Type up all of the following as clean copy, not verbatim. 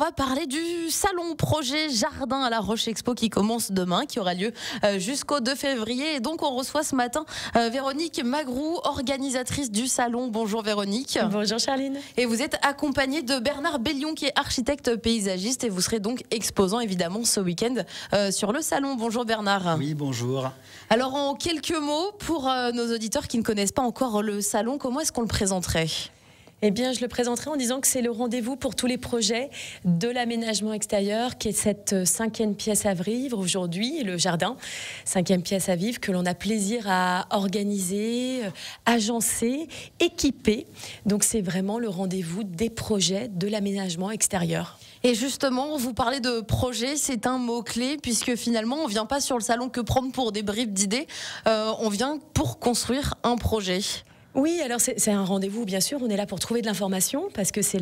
va parler du salon projet jardin à la Roche Expo qui commence demain, qui aura lieu jusqu'au 2 février. Et donc on reçoit ce matin Véronique Magroux, organisatrice du salon. Bonjour Véronique. Bonjour Charline. Et vous êtes accompagnée de Bernard Bellion qui est architecte paysagiste et vous serez donc exposant évidemment ce week-end sur le salon. Bonjour Bernard. Oui, bonjour. Alors en quelques mots, pour nos auditeurs qui ne connaissent pas encore le salon, comment est-ce qu'on le présenterait ? Eh bien, je le présenterai en disant que c'est le rendez-vous pour tous les projets de l'aménagement extérieur, qui est cette 5e pièce à vivre aujourd'hui, le jardin, 5e pièce à vivre que l'on a plaisir à organiser, agencer, équiper. Donc, c'est vraiment le rendez-vous des projets de l'aménagement extérieur. Et justement, vous parlez de projet, c'est un mot-clé, puisque finalement, on ne vient pas sur le salon que prendre pour des bribes d'idées, on vient pour construire un projet. Oui, alors c'est un rendez-vous, bien sûr. On est là pour trouver de l'information parce que c'est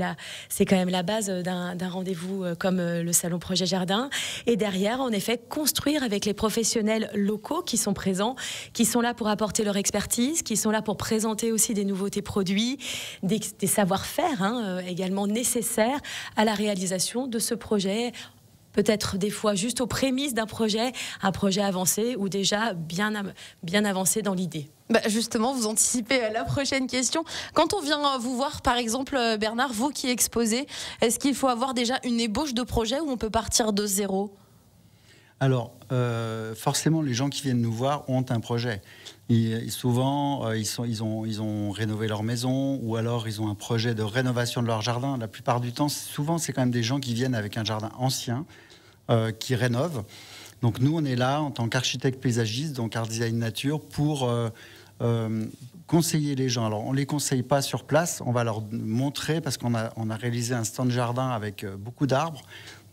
quand même la base d'un rendez-vous comme le salon Projet Jardin. Et derrière, en effet, construire avec les professionnels locaux qui sont présents, qui sont là pour apporter leur expertise, qui sont là pour présenter aussi des nouveautés produits, des savoir-faire également nécessaires à la réalisation de ce projet. Peut-être des fois juste aux prémices d'un projet, un projet avancé ou déjà bien avancé dans l'idée. Justement, vous anticipez la prochaine question. Quand on vient vous voir, par exemple, Bernard, vous qui exposez, est-ce qu'il faut avoir déjà une ébauche de projet ou on peut partir de zéro ? Alors, forcément, les gens qui viennent nous voir ont un projet. Souvent, ils ont rénové leur maison ou alors ils ont un projet de rénovation de leur jardin. La plupart du temps, souvent, c'est quand même des gens qui viennent avec un jardin ancien, qui rénovent. Donc nous, on est là en tant qu'architecte paysagiste, donc art design nature, pour conseiller les gens. Alors, on ne les conseille pas sur place, on va leur montrer, parce qu'on a réalisé un stand jardin avec beaucoup d'arbres.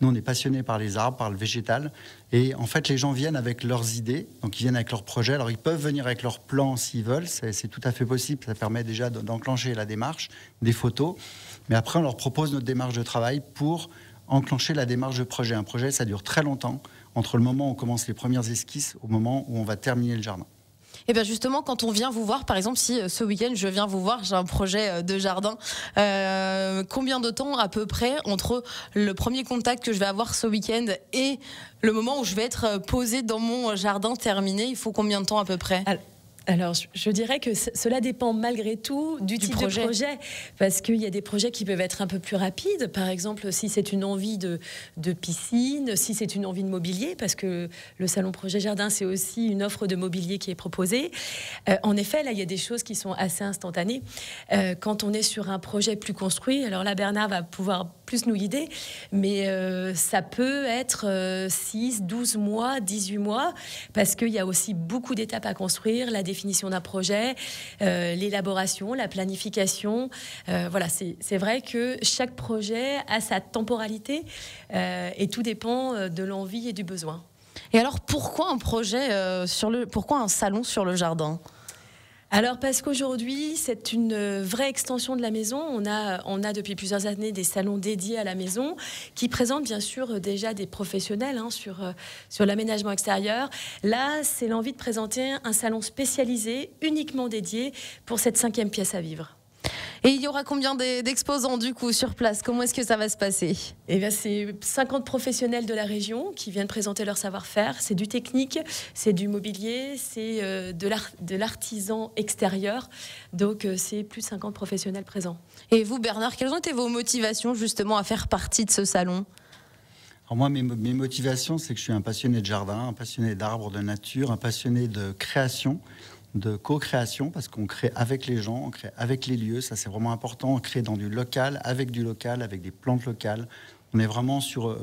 Nous, on est passionnés par les arbres, par le végétal. Et en fait, les gens viennent avec leurs idées, donc ils viennent avec leurs projets. Alors, ils peuvent venir avec leurs plans s'ils veulent, c'est tout à fait possible. Ça permet déjà d'enclencher la démarche, des photos. Mais après, on leur propose notre démarche de travail pour enclencher la démarche de projet. Un projet, ça dure très longtemps, entre le moment où on commence les premières esquisses au moment où on va terminer le jardin. Et bien justement, quand on vient vous voir, par exemple, si ce week-end je viens vous voir, j'ai un projet de jardin, combien de temps à peu près entre le premier contact que je vais avoir ce week-end et le moment où je vais être posée dans mon jardin terminé, il faut combien de temps à peu près ? Alors, je dirais que cela dépend malgré tout du type de projet, parce qu'il y a des projets qui peuvent être un peu plus rapides. Par exemple, si c'est une envie de piscine, si c'est une envie de mobilier, parce que le salon Projet Jardin, c'est aussi une offre de mobilier qui est proposée. En effet, là, il y a des choses qui sont assez instantanées. Quand on est sur un projet plus construit, alors là, Bernard va pouvoir plus nous guider, mais ça peut être 6, 12 mois, 18 mois, parce qu'il y a aussi beaucoup d'étapes à construire, la définition d'un projet, l'élaboration, la planification. Voilà, c'est vrai que chaque projet a sa temporalité et tout dépend de l'envie et du besoin. Et alors, pourquoi un projet pourquoi un salon sur le jardin ? Alors parce qu'aujourd'hui, c'est une vraie extension de la maison. On a depuis plusieurs années des salons dédiés à la maison qui présentent bien sûr déjà des professionnels sur l'aménagement extérieur. Là, c'est l'envie de présenter un salon spécialisé, uniquement dédié pour cette 5e pièce à vivre. Et il y aura combien d'exposants du coup sur place ? Comment est-ce que ça va se passer ? Eh bien, c'est 50 professionnels de la région qui viennent présenter leur savoir-faire. C'est du technique, c'est du mobilier, c'est de l'artisan extérieur. Donc, c'est plus de 50 professionnels présents. Et vous, Bernard, quelles ont été vos motivations justement à faire partie de ce salon ? Alors moi, mes motivations, c'est que je suis un passionné de jardin, un passionné d'arbres, de nature, un passionné de création, de co-création, parce qu'on crée avec les gens, on crée avec les lieux, ça c'est vraiment important, on crée dans du local, avec des plantes locales. On est vraiment sur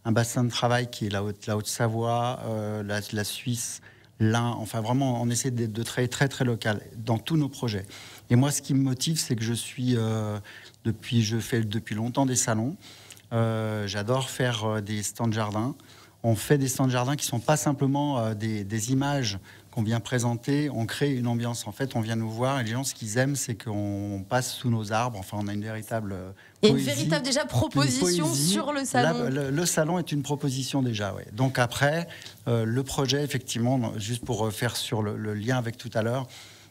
un bassin de travail qui est la Haute-Savoie, la Suisse, l'Ain, enfin vraiment on essaie de travailler très très local dans tous nos projets. Et moi ce qui me motive, c'est que je fais depuis longtemps des salons, j'adore faire des stands jardin. On fait des stands jardin qui ne sont pas simplement des images qu'on vient présenter, on crée une ambiance. En fait, on vient nous voir et les gens, ce qu'ils aiment, c'est qu'on passe sous nos arbres. Enfin, on a une véritable Il y a une véritable déjà proposition sur le salon. Le salon est une proposition déjà, ouais. Donc après, le projet, effectivement, juste pour faire sur le lien avec tout à l'heure,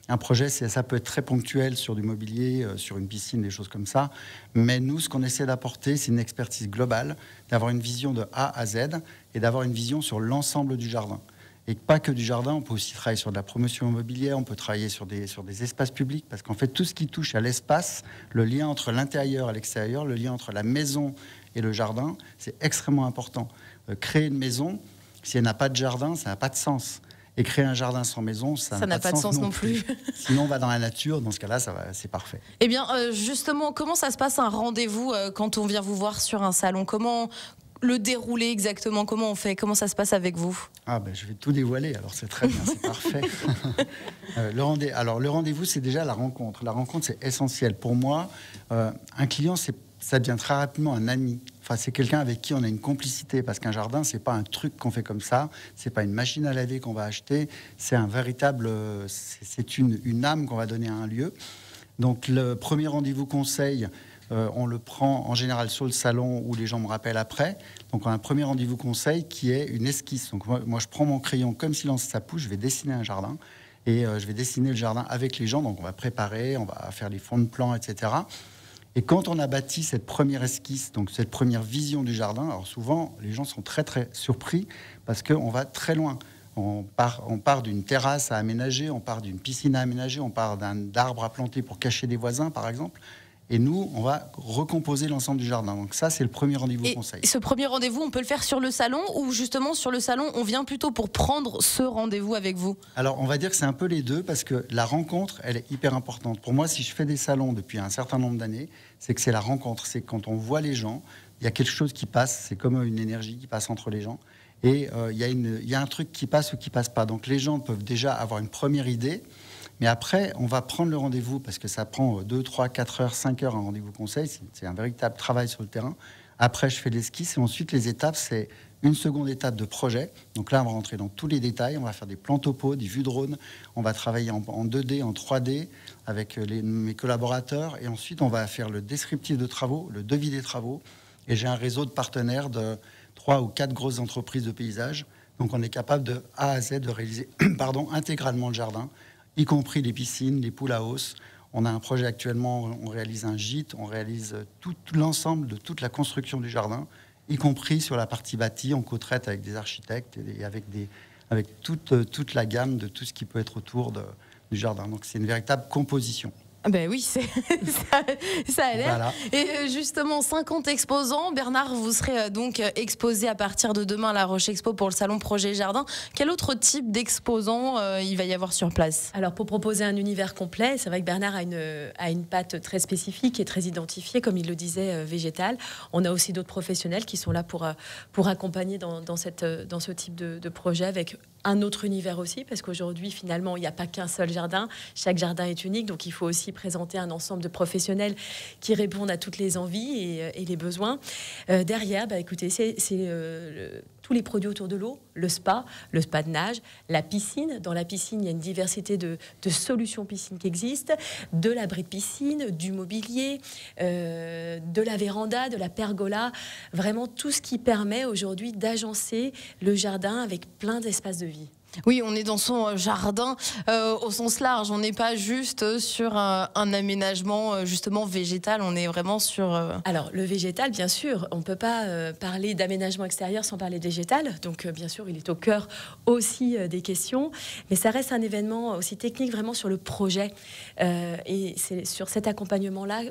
Un projet, ça peut être très ponctuel sur du mobilier, sur une piscine, des choses comme ça. Mais nous, ce qu'on essaie d'apporter, c'est une expertise globale, d'avoir une vision de A à Z et d'avoir une vision sur l'ensemble du jardin. Et pas que du jardin, on peut aussi travailler sur de la promotion immobilière, on peut travailler sur des espaces publics, parce qu'en fait, tout ce qui touche à l'espace, le lien entre l'intérieur et l'extérieur, le lien entre la maison et le jardin, c'est extrêmement important. Créer une maison, si elle n'a pas de jardin, ça n'a pas de sens. Et créer un jardin sans maison, ça n'a pas de sens non plus. Sinon, on va dans la nature. Dans ce cas-là, c'est parfait. Eh bien, justement, comment ça se passe un rendez-vous quand on vient vous voir sur un salon? Comment le dérouler exactement? Comment on fait? Comment ça se passe avec vous? Je vais tout dévoiler. Alors, c'est très bien, c'est parfait. Le rendez-vous, c'est déjà la rencontre. La rencontre, c'est essentiel. Pour moi, un client, ça devient très rapidement un ami. Enfin, c'est quelqu'un avec qui on a une complicité, parce qu'un jardin, c'est pas un truc qu'on fait comme ça, c'est pas une machine à laver qu'on va acheter, c'est un véritable, c'est une âme qu'on va donner à un lieu. Donc, le premier rendez-vous conseil, on le prend en général sur le salon où les gens me rappellent après. Donc, on a un premier rendez-vous conseil qui est une esquisse. Donc, moi, je prends mon crayon comme s'il lance sa pousse, je vais dessiner un jardin et je vais dessiner le jardin avec les gens. Donc, on va préparer, on va faire les fonds de plan, etc. Et quand on a bâti cette première esquisse, donc cette première vision du jardin, alors souvent, les gens sont très, très surpris parce qu'on va très loin. On part d'une terrasse à aménager, on part d'une piscine à aménager, on part d'arbres à planter pour cacher des voisins, par exemple. Et nous, on va recomposer l'ensemble du jardin. Donc ça, c'est le premier rendez-vous conseil. Et ce premier rendez-vous, on peut le faire sur le salon ou justement sur le salon, on vient plutôt pour prendre ce rendez-vous avec vous? Alors, on va dire que c'est un peu les deux parce que la rencontre, elle est hyper importante. Pour moi, si je fais des salons depuis un certain nombre d'années, c'est que c'est la rencontre. C'est quand on voit les gens, il y a quelque chose qui passe. C'est comme une énergie qui passe entre les gens. Et il y a un truc qui passe ou qui passe pas. Donc, les gens peuvent déjà avoir une première idée. Mais après, on va prendre le rendez-vous parce que ça prend 2, 3, 4 heures, 5 heures un rendez-vous conseil. C'est un véritable travail sur le terrain. Après, je fais l'esquisse et ensuite, les étapes, c'est une seconde étape de projet. Donc là, on va rentrer dans tous les détails. On va faire des plans topo, des vues drone. On va travailler en 2D, en 3D avec mes collaborateurs. Et ensuite, on va faire le descriptif de travaux, le devis des travaux. Et j'ai un réseau de partenaires de 3 ou 4 grosses entreprises de paysage. Donc, on est capable de A à Z de réaliser intégralement le jardin, y compris les piscines, les poules à os. On a un projet actuellement, on réalise un gîte, on réalise tout l'ensemble de toute la construction du jardin, y compris sur la partie bâtie. On co-traite avec des architectes et avec toute la gamme de tout ce qui peut être autour du jardin. Donc c'est une véritable composition. Ben oui, ça a l'air. Voilà. Et justement, 50 exposants. Bernard, vous serez donc exposé à partir de demain à la Roche Expo pour le salon Projet Jardin. Quel autre type d'exposants il va y avoir sur place? Alors, pour proposer un univers complet, c'est vrai que Bernard a une patte très spécifique et très identifiée, comme il le disait, végétale. On a aussi d'autres professionnels qui sont là pour accompagner dans ce type de projet avec un autre univers aussi, parce qu'aujourd'hui, finalement, il n'y a pas qu'un seul jardin. Chaque jardin est unique, donc il faut aussi présenter un ensemble de professionnels qui répondent à toutes les envies et les besoins. Derrière, écoutez, c'est tous les produits autour de l'eau, le spa de nage, la piscine. Dans la piscine, il y a une diversité de solutions piscine qui existent, de l'abri de piscine, du mobilier, de la véranda, de la pergola, vraiment tout ce qui permet aujourd'hui d'agencer le jardin avec plein d'espaces de vie. Oui, on est dans son jardin au sens large. On n'est pas juste sur un aménagement justement végétal. On est vraiment sur... Alors, le végétal, bien sûr. On ne peut pas parler d'aménagement extérieur sans parler de végétal. Donc, bien sûr, il est au cœur aussi des questions. Mais ça reste un événement aussi technique, vraiment sur le projet. Et c'est sur cet accompagnement-là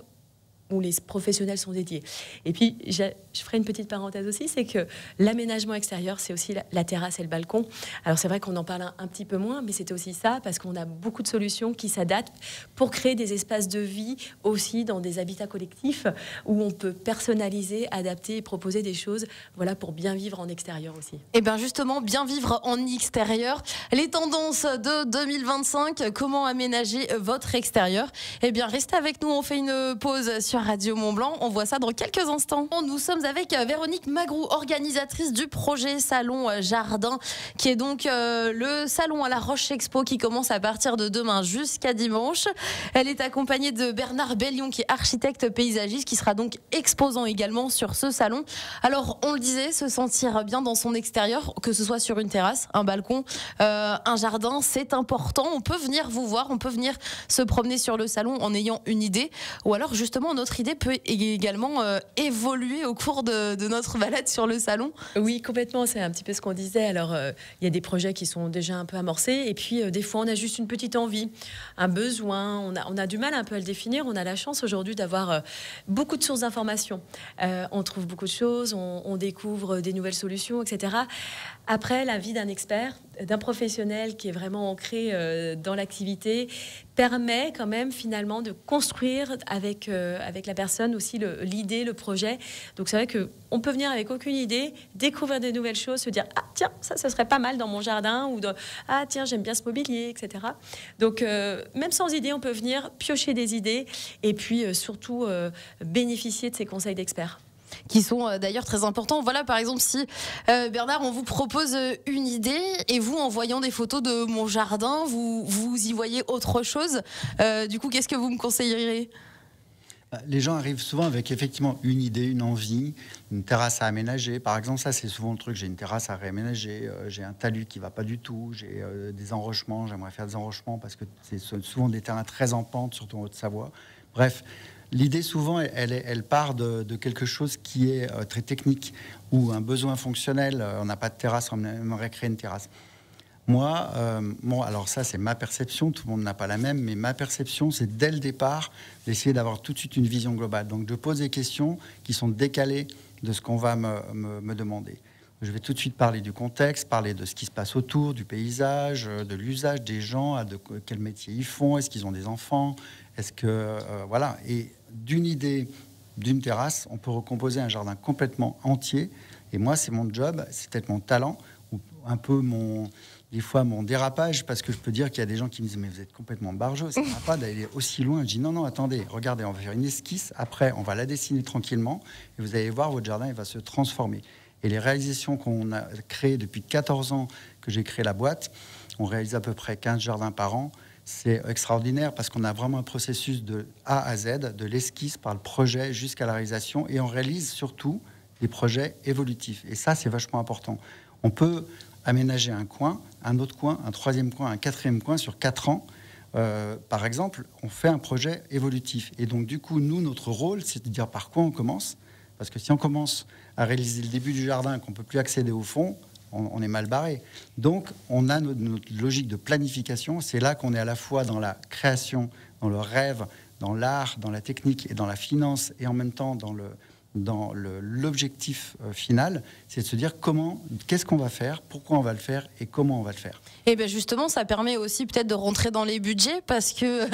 où les professionnels sont dédiés. Et puis, je ferai une petite parenthèse aussi, c'est que l'aménagement extérieur, c'est aussi la terrasse et le balcon. Alors, c'est vrai qu'on en parle un petit peu moins, mais c'est aussi ça, parce qu'on a beaucoup de solutions qui s'adaptent pour créer des espaces de vie aussi dans des habitats collectifs où on peut personnaliser, adapter et proposer des choses, voilà, pour bien vivre en extérieur aussi. Et bien justement, bien vivre en extérieur. Les tendances de 2025, comment aménager votre extérieur? Eh bien, restez avec nous, on fait une pause sur sur Radio Mont-Blanc. On voit ça dans quelques instants. Nous sommes avec Véronique Magrou, organisatrice du projet Salon Jardin, qui est donc le salon à la Roche Expo qui commence à partir de demain jusqu'à dimanche. Elle est accompagnée de Bernard Bellion, qui est architecte paysagiste, qui sera donc exposant également sur ce salon. Alors, on le disait, se sentir bien dans son extérieur, que ce soit sur une terrasse, un balcon, un jardin, c'est important. On peut venir vous voir, on peut venir se promener sur le salon en ayant une idée, ou alors justement notre idée peut également évoluer au cours de notre balade sur le salon. Oui, complètement, c'est un petit peu ce qu'on disait. Alors il y a des projets qui sont déjà un peu amorcés et puis des fois on a juste une petite envie, un besoin, on a du mal un peu à le définir. On a la chance aujourd'hui d'avoir beaucoup de sources d'informations, on trouve beaucoup de choses, on découvre des nouvelles solutions, etc. Après, la vie d'un expert, d'un professionnel qui est vraiment ancré dans l'activité permet quand même finalement de construire avec la personne aussi l'idée, le projet. Donc c'est vrai qu'on peut venir avec aucune idée, découvrir des nouvelles choses, se dire « Ah tiens, ça serait pas mal dans mon jardin » ou « Ah tiens, j'aime bien ce mobilier », etc. Donc même sans idée, on peut venir piocher des idées et puis surtout bénéficier de ces conseils d'experts. Qui sont d'ailleurs très importants. Voilà, par exemple, si Bernard, on vous propose une idée et vous, en voyant des photos de mon jardin, vous y voyez autre chose. Du coup, qu'est-ce que vous me conseilleriez ? Les gens arrivent souvent avec effectivement une idée, une envie, une terrasse à aménager. Par exemple, ça c'est souvent le truc, j'ai une terrasse à réaménager, j'ai un talus qui va pas du tout, j'ai des enrochements, j'aimerais faire des enrochements parce que c'est souvent des terrains très en pente, surtout en Haute-Savoie. Bref, l'idée souvent, elle part de quelque chose qui est très technique ou un besoin fonctionnel. On n'a pas de terrasse, on aimerait créer une terrasse. Moi, alors ça c'est ma perception, tout le monde n'a pas la même, mais ma perception c'est dès le départ d'essayer d'avoir tout de suite une vision globale. Donc je pose des questions qui sont décalées de ce qu'on va me demander. Je vais tout de suite parler du contexte, parler de ce qui se passe autour, du paysage, de l'usage des gens, de quel métier ils font, est-ce qu'ils ont des enfants, est-ce que... voilà. Et d'une idée, d'une terrasse, on peut recomposer un jardin complètement entier. Et moi, c'est mon job, c'est peut-être mon talent, ou un peu des fois mon dérapage, parce que je peux dire qu'il y a des gens qui me disent « Mais vous êtes complètement barjot, ça ne va pas d'aller aussi loin. » Je dis « Non, attendez, regardez, on va faire une esquisse, après on va la dessiner tranquillement, et vous allez voir, votre jardin, il va se transformer. » Et les réalisations qu'on a créées depuis 14 ans que j'ai créé la boîte, on réalise à peu près 15 jardins par an. C'est extraordinaire parce qu'on a vraiment un processus de A à Z, de l'esquisse par le projet jusqu'à la réalisation. Et on réalise surtout des projets évolutifs. Et ça, c'est vachement important. On peut aménager un coin, un autre coin, un troisième coin, un quatrième coin sur 4 ans. Par exemple, on fait un projet évolutif. Et donc, du coup, nous, notre rôle, c'est de dire par quoi on commence. Parce que si on commence à réaliser le début du jardin, qu'on ne peut plus accéder au fond, on est mal barré. Donc, on a notre logique de planification. C'est là qu'on est à la fois dans la création, dans le rêve, dans l'art, dans la technique et dans la finance, et en même temps dans l'objectif final, c'est de se dire qu'est-ce qu'on va faire, pourquoi on va le faire et comment on va le faire. Et bien justement, ça permet aussi peut-être de rentrer dans les budgets parce que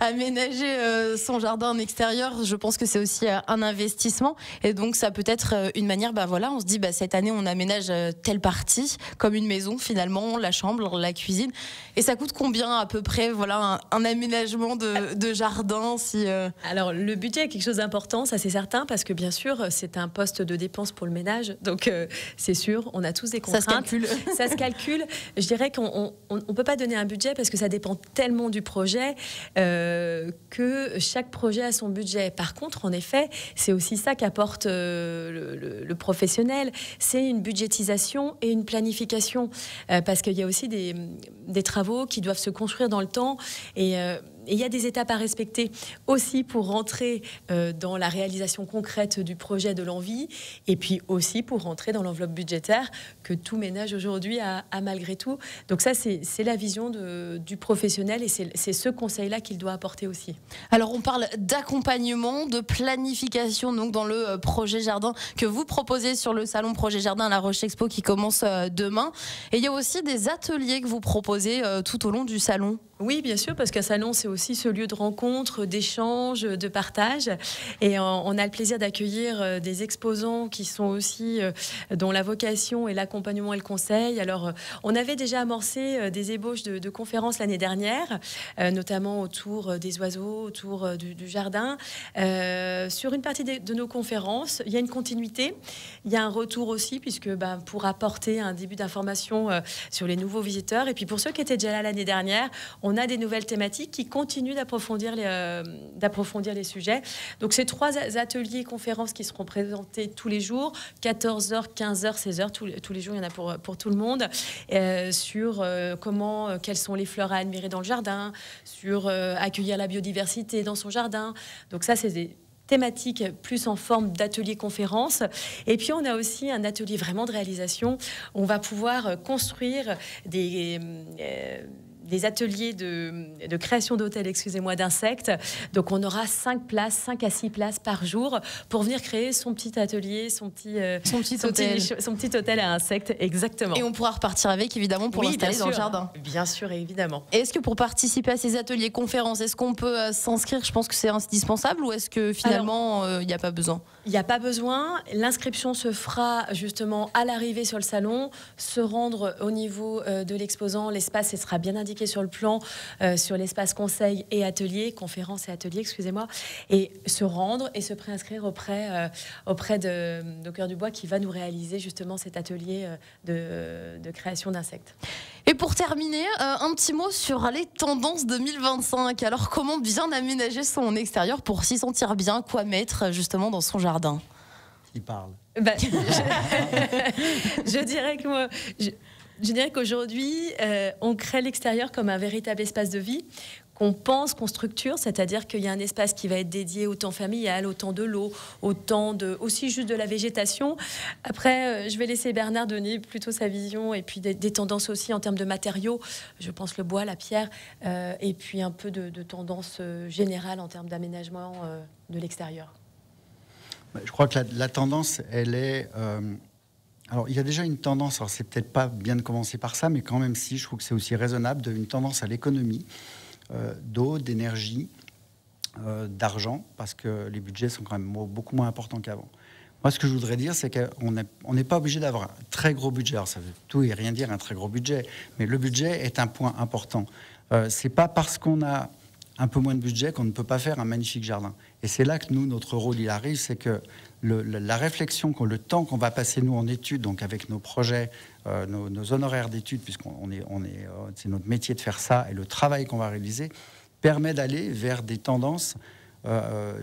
aménager son jardin en extérieur, je pense que c'est aussi un investissement. Et donc ça peut être une manière, on se dit cette année on aménage telle partie, comme une maison finalement, la chambre, la cuisine. Et ça coûte combien à peu près un aménagement de jardin Alors le budget est quelque chose d'important, ça c'est certain, parce que bien sûr c'est un poste de dépense pour le ménage, donc c'est sûr, on a tous des contraintes. Ça se calcule. Je dirais qu'on ne peut pas donner un budget parce que ça dépend tellement du projet que chaque projet a son budget. Par contre, en effet, c'est aussi ça qu'apporte le professionnel, c'est une budgétisation et une planification, parce qu'il y a aussi des travaux qui doivent se construire dans le temps et il y a des étapes à respecter aussi pour rentrer dans la réalisation concrète du projet, de l'envie, et puis aussi pour rentrer dans l'enveloppe budgétaire que tout ménage aujourd'hui a malgré tout. Donc ça, c'est la vision du professionnel et c'est ce conseil-là qu'il doit apporter aussi. Alors on parle d'accompagnement, de planification donc dans le projet jardin que vous proposez sur le salon Projet Jardin à la Roche Expo qui commence demain. Et il y a aussi des ateliers que vous proposez tout au long du salon. Oui, bien sûr, parce qu'un salon, c'est aussi ce lieu de rencontre, d'échange, de partage. Et on a le plaisir d'accueillir des exposants qui sont aussi, dont la vocation est l'accompagnement et le conseil. Alors, on avait déjà amorcé des ébauches de conférences l'année dernière, notamment autour des oiseaux, autour du jardin. Sur une partie de nos conférences, il y a une continuité. Il y a un retour aussi, puisque pour apporter un début d'information sur les nouveaux visiteurs. Et puis pour ceux qui étaient déjà là l'année dernière, on a des nouvelles thématiques qui continuent d'approfondir les sujets. Donc ces 3 ateliers conférences qui seront présentés tous les jours, 14h, 15h, 16h, tous les jours, il y en a pour tout le monde, sur quelles sont les fleurs à admirer dans le jardin, sur accueillir la biodiversité dans son jardin. Donc ça, c'est des thématiques plus en forme d'atelier conférence. Et puis on a aussi un atelier vraiment de réalisation. On va pouvoir construire des ateliers de création d'hôtels, d'insectes. Donc on aura 5 à 6 places par jour pour venir créer son petit atelier, son petit hôtel à insectes, exactement. Et on pourra repartir avec, évidemment, pour l'installer dans le jardin. Bien sûr, évidemment. Et est-ce que pour participer à ces ateliers conférences, est-ce qu'on peut s'inscrire? Je pense que c'est indispensable, ou est-ce que finalement il n'y a pas besoin? Il n'y a pas besoin. L'inscription se fera justement à l'arrivée sur le salon, se rendre au niveau de l'exposant. L'espace, ce sera bien indiqué sur le plan, sur l'espace conseil et atelier, conférence et atelier, excusez-moi, et se rendre et se préinscrire auprès de Cœur du Bois, qui va nous réaliser justement cet atelier de création d'insectes. Et pour terminer, un petit mot sur les tendances 2025. Alors, comment bien aménager son extérieur pour s'y sentir bien? Quoi mettre justement dans son jardin? Il parle. Je dirais que moi... Je dirais qu'aujourd'hui, on crée l'extérieur comme un véritable espace de vie qu'on pense, qu'on structure, c'est-à-dire qu'il y a un espace qui va être dédié au temps familial, au temps de l'eau, au temps aussi juste de la végétation. Après, je vais laisser Bernard donner plutôt sa vision et puis des tendances aussi en termes de matériaux. Je pense le bois, la pierre, et puis un peu de tendance générale en termes d'aménagement de l'extérieur. Je crois que la tendance, elle est... Alors, il y a déjà une tendance, alors c'est peut-être pas bien de commencer par ça, mais quand même si, je trouve que c'est aussi raisonnable, une tendance à l'économie d'eau, d'énergie, d'argent, parce que les budgets sont quand même beaucoup moins importants qu'avant. Moi, ce que je voudrais dire, c'est qu'on n'est pas obligé d'avoir un très gros budget. Alors, ça veut tout et rien dire, un très gros budget, mais le budget est un point important. C'est pas parce qu'on a un peu moins de budget qu'on ne peut pas faire un magnifique jardin. Et c'est là que nous, notre rôle, il arrive, c'est que la réflexion, le temps qu'on va passer, nous, en études, donc avec nos projets, nos honoraires d'études, c'est notre métier de faire ça, et le travail qu'on va réaliser, permet d'aller vers des tendances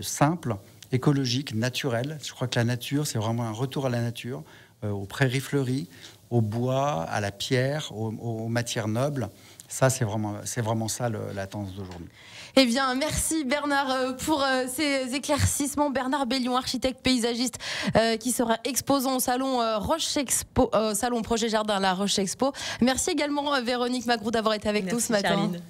simples, écologiques, naturelles. Je crois que la nature, c'est vraiment un retour à la nature, aux prairies fleuries, au bois, à la pierre, aux matières nobles. Ça, c'est vraiment ça la tendance d'aujourd'hui. Eh bien, merci Bernard pour ces éclaircissements. Bernard Bellion, architecte paysagiste, qui sera exposant au salon Roche Expo, salon Projet Jardin, la Roche Expo. Merci également Véronique Macroux d'avoir été avec nous ce matin. Charline.